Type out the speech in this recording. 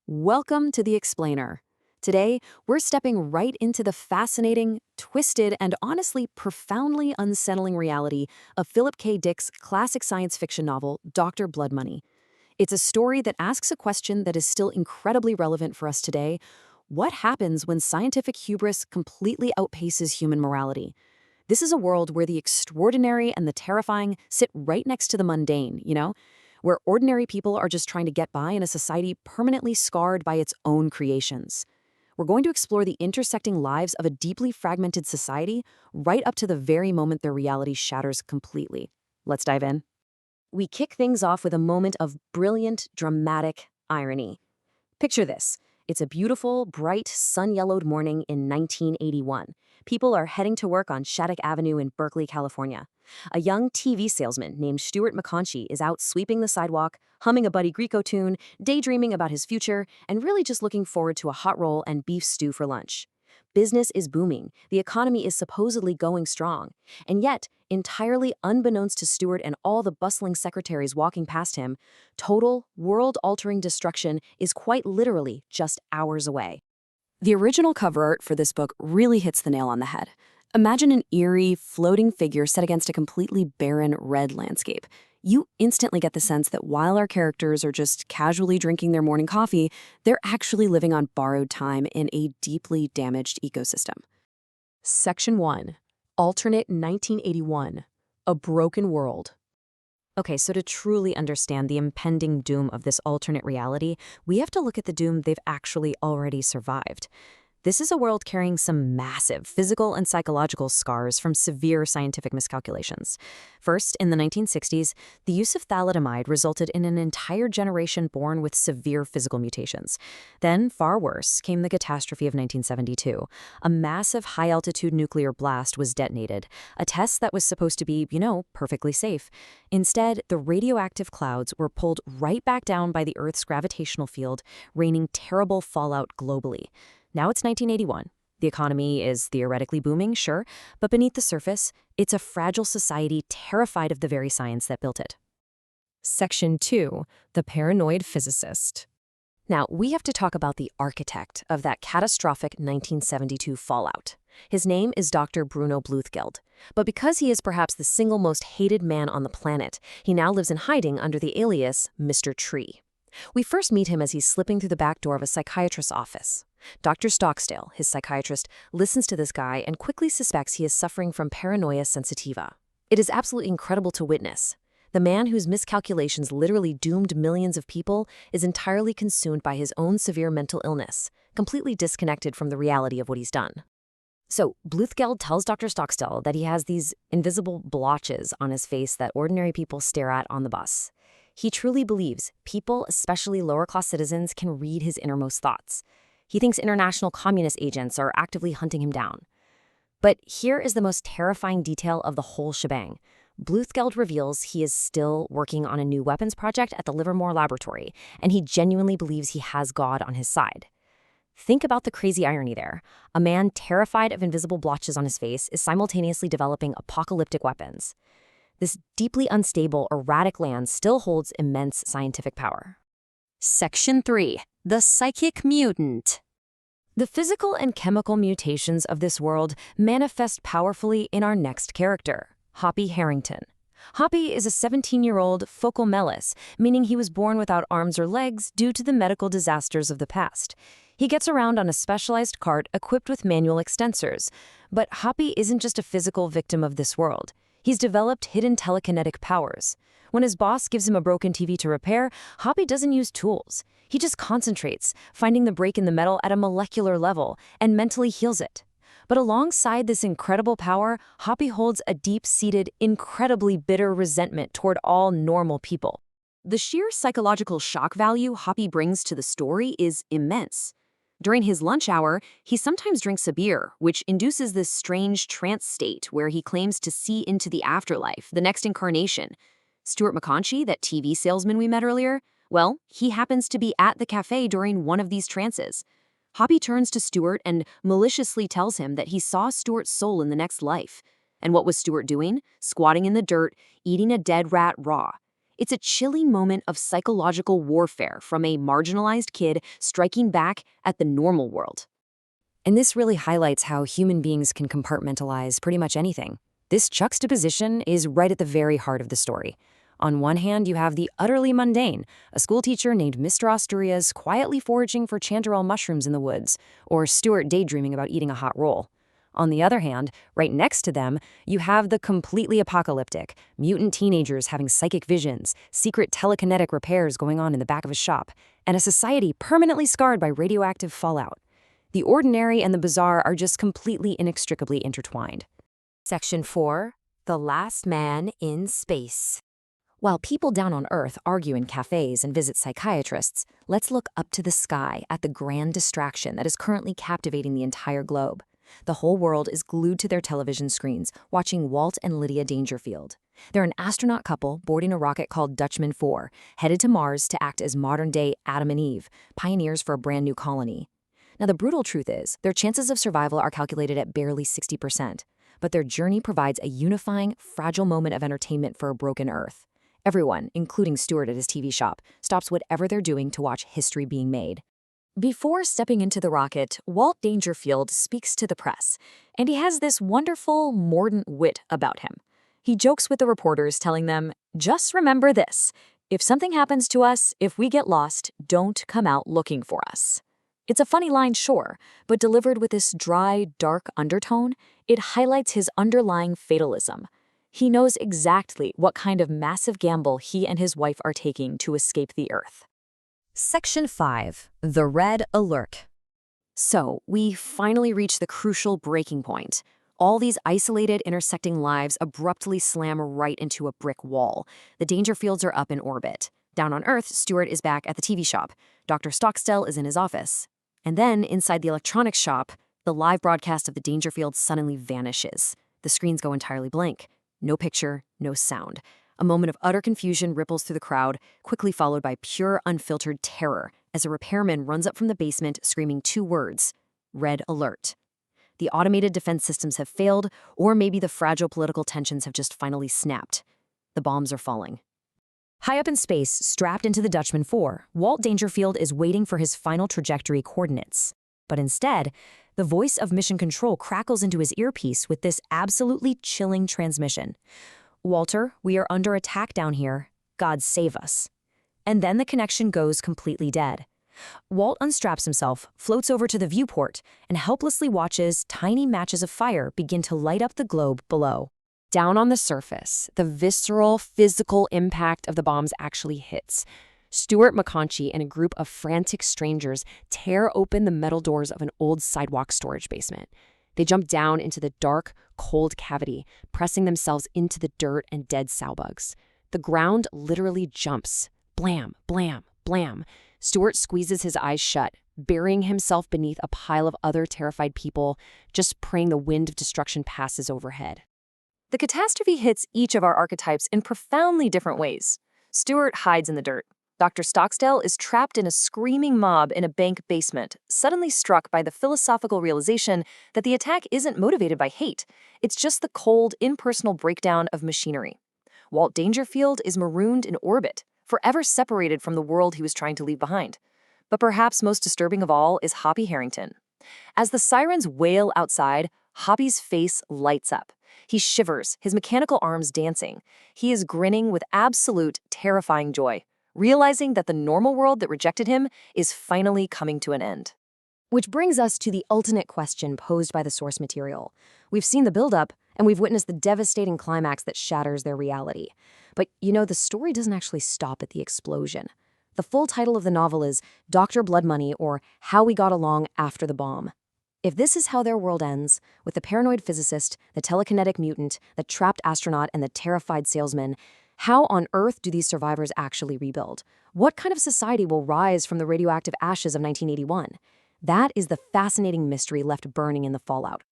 Welcome to The Explainer. Today, we're stepping right into the fascinating, twisted, and honestly profoundly unsettling reality of Philip K. Dick's classic science fiction novel, Dr. Blood Money. It's a story that asks a question that is still incredibly relevant for us today. What happens when scientific hubris completely outpaces human morality? This is a world where the extraordinary and the terrifying sit right next to the mundane, where ordinary people are just trying to get by in a society permanently scarred by its own creations. We're going to explore the intersecting lives of a deeply fragmented society right up to the very moment their reality shatters completely. Let's dive in. We kick things off with a moment of brilliant, dramatic irony. Picture this. It's a beautiful, bright, sun-yellowed morning in 1981. People are heading to work on Shattuck Avenue in Berkeley, California. A young TV salesman named Stuart McConchie is out sweeping the sidewalk, humming a Buddy Greco tune, daydreaming about his future, and really just looking forward to a hot roll and beef stew for lunch. Business is booming. The economy is supposedly going strong. And yet, entirely unbeknownst to Stuart and all the bustling secretaries walking past him, total, world-altering destruction is quite literally just hours away. The original cover art for this book really hits the nail on the head. Imagine an eerie, floating figure set against a completely barren red landscape. You instantly get the sense that while our characters are just casually drinking their morning coffee, they're actually living on borrowed time in a deeply damaged ecosystem. Section 1. Alternate 1981. A Broken World. Okay, so to truly understand the impending doom of this alternate reality, we have to look at the doom they've actually already survived. This is a world carrying some massive physical and psychological scars from severe scientific miscalculations. First, in the 1960s, the use of thalidomide resulted in an entire generation born with severe physical mutations. Then, far worse, came the catastrophe of 1972. A massive high-altitude nuclear blast was detonated, a test that was supposed to be, perfectly safe. Instead, the radioactive clouds were pulled right back down by the Earth's gravitational field, raining terrible fallout globally. Now it's 1981. The economy is theoretically booming, sure, but beneath the surface, it's a fragile society terrified of the very science that built it. Section 2. The Paranoid Physicist. Now, we have to talk about the architect of that catastrophic 1972 fallout. His name is Dr. Bruno Bluthgeld, but because he is perhaps the single most hated man on the planet, he now lives in hiding under the alias Mr. Tree. We first meet him as he's slipping through the back door of a psychiatrist's office. Dr. Stockdale, his psychiatrist, listens to this guy and quickly suspects he is suffering from paranoia sensitiva. It is absolutely incredible to witness. The man whose miscalculations literally doomed millions of people is entirely consumed by his own severe mental illness, completely disconnected from the reality of what he's done. So, Bluthgeld tells Dr. Stockdale that he has these invisible blotches on his face that ordinary people stare at on the bus. He truly believes people, especially lower-class citizens, can read his innermost thoughts. He thinks international communist agents are actively hunting him down. But here is the most terrifying detail of the whole shebang. Bluthgeld reveals he is still working on a new weapons project at the Livermore Laboratory, and he genuinely believes he has God on his side. Think about the crazy irony there. A man terrified of invisible blotches on his face is simultaneously developing apocalyptic weapons. This deeply unstable, erratic land still holds immense scientific power. Section 3. The Psychic Mutant. The physical and chemical mutations of this world manifest powerfully in our next character, Hoppy Harrington. Hoppy is a 17-year-old phocomelus, meaning he was born without arms or legs due to the medical disasters of the past. He gets around on a specialized cart equipped with manual extensors. But Hoppy isn't just a physical victim of this world. He's developed hidden telekinetic powers. When his boss gives him a broken TV to repair, Hoppy doesn't use tools. He just concentrates, finding the break in the metal at a molecular level, and mentally heals it. But alongside this incredible power, Hoppy holds a deep-seated, incredibly bitter resentment toward all normal people. The sheer psychological shock value Hoppy brings to the story is immense. During his lunch hour, he sometimes drinks a beer, which induces this strange trance state where he claims to see into the afterlife, the next incarnation. Stuart McConchie, that TV salesman we met earlier, well, he happens to be at the cafe during one of these trances. Hoppy turns to Stuart and maliciously tells him that he saw Stuart's soul in the next life. And what was Stuart doing? Squatting in the dirt, eating a dead rat raw. It's a chilling moment of psychological warfare from a marginalized kid striking back at the normal world. And this really highlights how human beings can compartmentalize pretty much anything. This juxtaposition is right at the very heart of the story. On one hand, you have the utterly mundane, a schoolteacher named Mr. Asturias quietly foraging for chanterelle mushrooms in the woods, or Stuart daydreaming about eating a hot roll. On the other hand, right next to them, you have the completely apocalyptic, mutant teenagers having psychic visions, secret telekinetic repairs going on in the back of a shop, and a society permanently scarred by radioactive fallout. The ordinary and the bizarre are just completely inextricably intertwined. Section 4. The Last Man in Space. While people down on Earth argue in cafes and visit psychiatrists, let's look up to the sky at the grand distraction that is currently captivating the entire globe. The whole world is glued to their television screens, watching Walt and Lydia Dangerfield. They're an astronaut couple boarding a rocket called Dutchman 4, headed to Mars to act as modern-day Adam and Eve, pioneers for a brand new colony. Now, the brutal truth is, their chances of survival are calculated at barely 60%, but their journey provides a unifying, fragile moment of entertainment for a broken Earth. Everyone, including Stuart at his TV shop, stops whatever they're doing to watch history being made. Before stepping into the rocket, Walt Dangerfield speaks to the press, and he has this wonderful, mordant wit about him. He jokes with the reporters, telling them, "Just remember this. If something happens to us, if we get lost, don't come out looking for us." It's a funny line, sure, but delivered with this dry, dark undertone, it highlights his underlying fatalism. He knows exactly what kind of massive gamble he and his wife are taking to escape the Earth. Section 5. The Red Alert. So, we finally reach the crucial breaking point. All these isolated, intersecting lives abruptly slam right into a brick wall. The Dangerfields are up in orbit. Down on Earth, Stuart is back at the TV shop. Dr. Stockstill is in his office. And then, inside the electronics shop, the live broadcast of the Dangerfields suddenly vanishes. The screens go entirely blank. No picture, no sound. A moment of utter confusion ripples through the crowd, quickly followed by pure, unfiltered terror as a repairman runs up from the basement screaming two words: Red Alert. The automated defense systems have failed, or maybe the fragile political tensions have just finally snapped. The bombs are falling. High up in space, strapped into the Dutchman 4, Walt Dangerfield is waiting for his final trajectory coordinates. But instead, the voice of Mission Control crackles into his earpiece with this absolutely chilling transmission. "Walter, we are under attack down here. God save us." And then the connection goes completely dead. Walt unstraps himself, floats over to the viewport, and helplessly watches tiny matches of fire begin to light up the globe below. Down on the surface, the visceral, physical impact of the bombs actually hits. Stuart McConchie and a group of frantic strangers tear open the metal doors of an old sidewalk storage basement. They jump down into the dark, cold cavity, pressing themselves into the dirt and dead sow-bugs. The ground literally jumps. Blam, blam, blam. Stuart squeezes his eyes shut, burying himself beneath a pile of other terrified people, just praying the wind of destruction passes overhead. The catastrophe hits each of our archetypes in profoundly different ways. Stuart hides in the dirt. Dr. Stockstill is trapped in a screaming mob in a bank basement, suddenly struck by the philosophical realization that the attack isn't motivated by hate. It's just the cold, impersonal breakdown of machinery. Walt Dangerfield is marooned in orbit, forever separated from the world he was trying to leave behind. But perhaps most disturbing of all is Hoppy Harrington. As the sirens wail outside, Hoppy's face lights up. He shivers, his mechanical arms dancing. He is grinning with absolute, terrifying joy, realizing that the normal world that rejected him is finally coming to an end. Which brings us to the ultimate question posed by the source material. We've seen the buildup, and we've witnessed the devastating climax that shatters their reality. But, the story doesn't actually stop at the explosion. The full title of the novel is Dr. BLOODMONEY, or How We Got Along After the Bomb. If this is how their world ends, with the paranoid physicist, the telekinetic mutant, the trapped astronaut, and the terrified salesman, how on earth do these survivors actually rebuild? What kind of society will rise from the radioactive ashes of 1981? That is the fascinating mystery left burning in the fallout.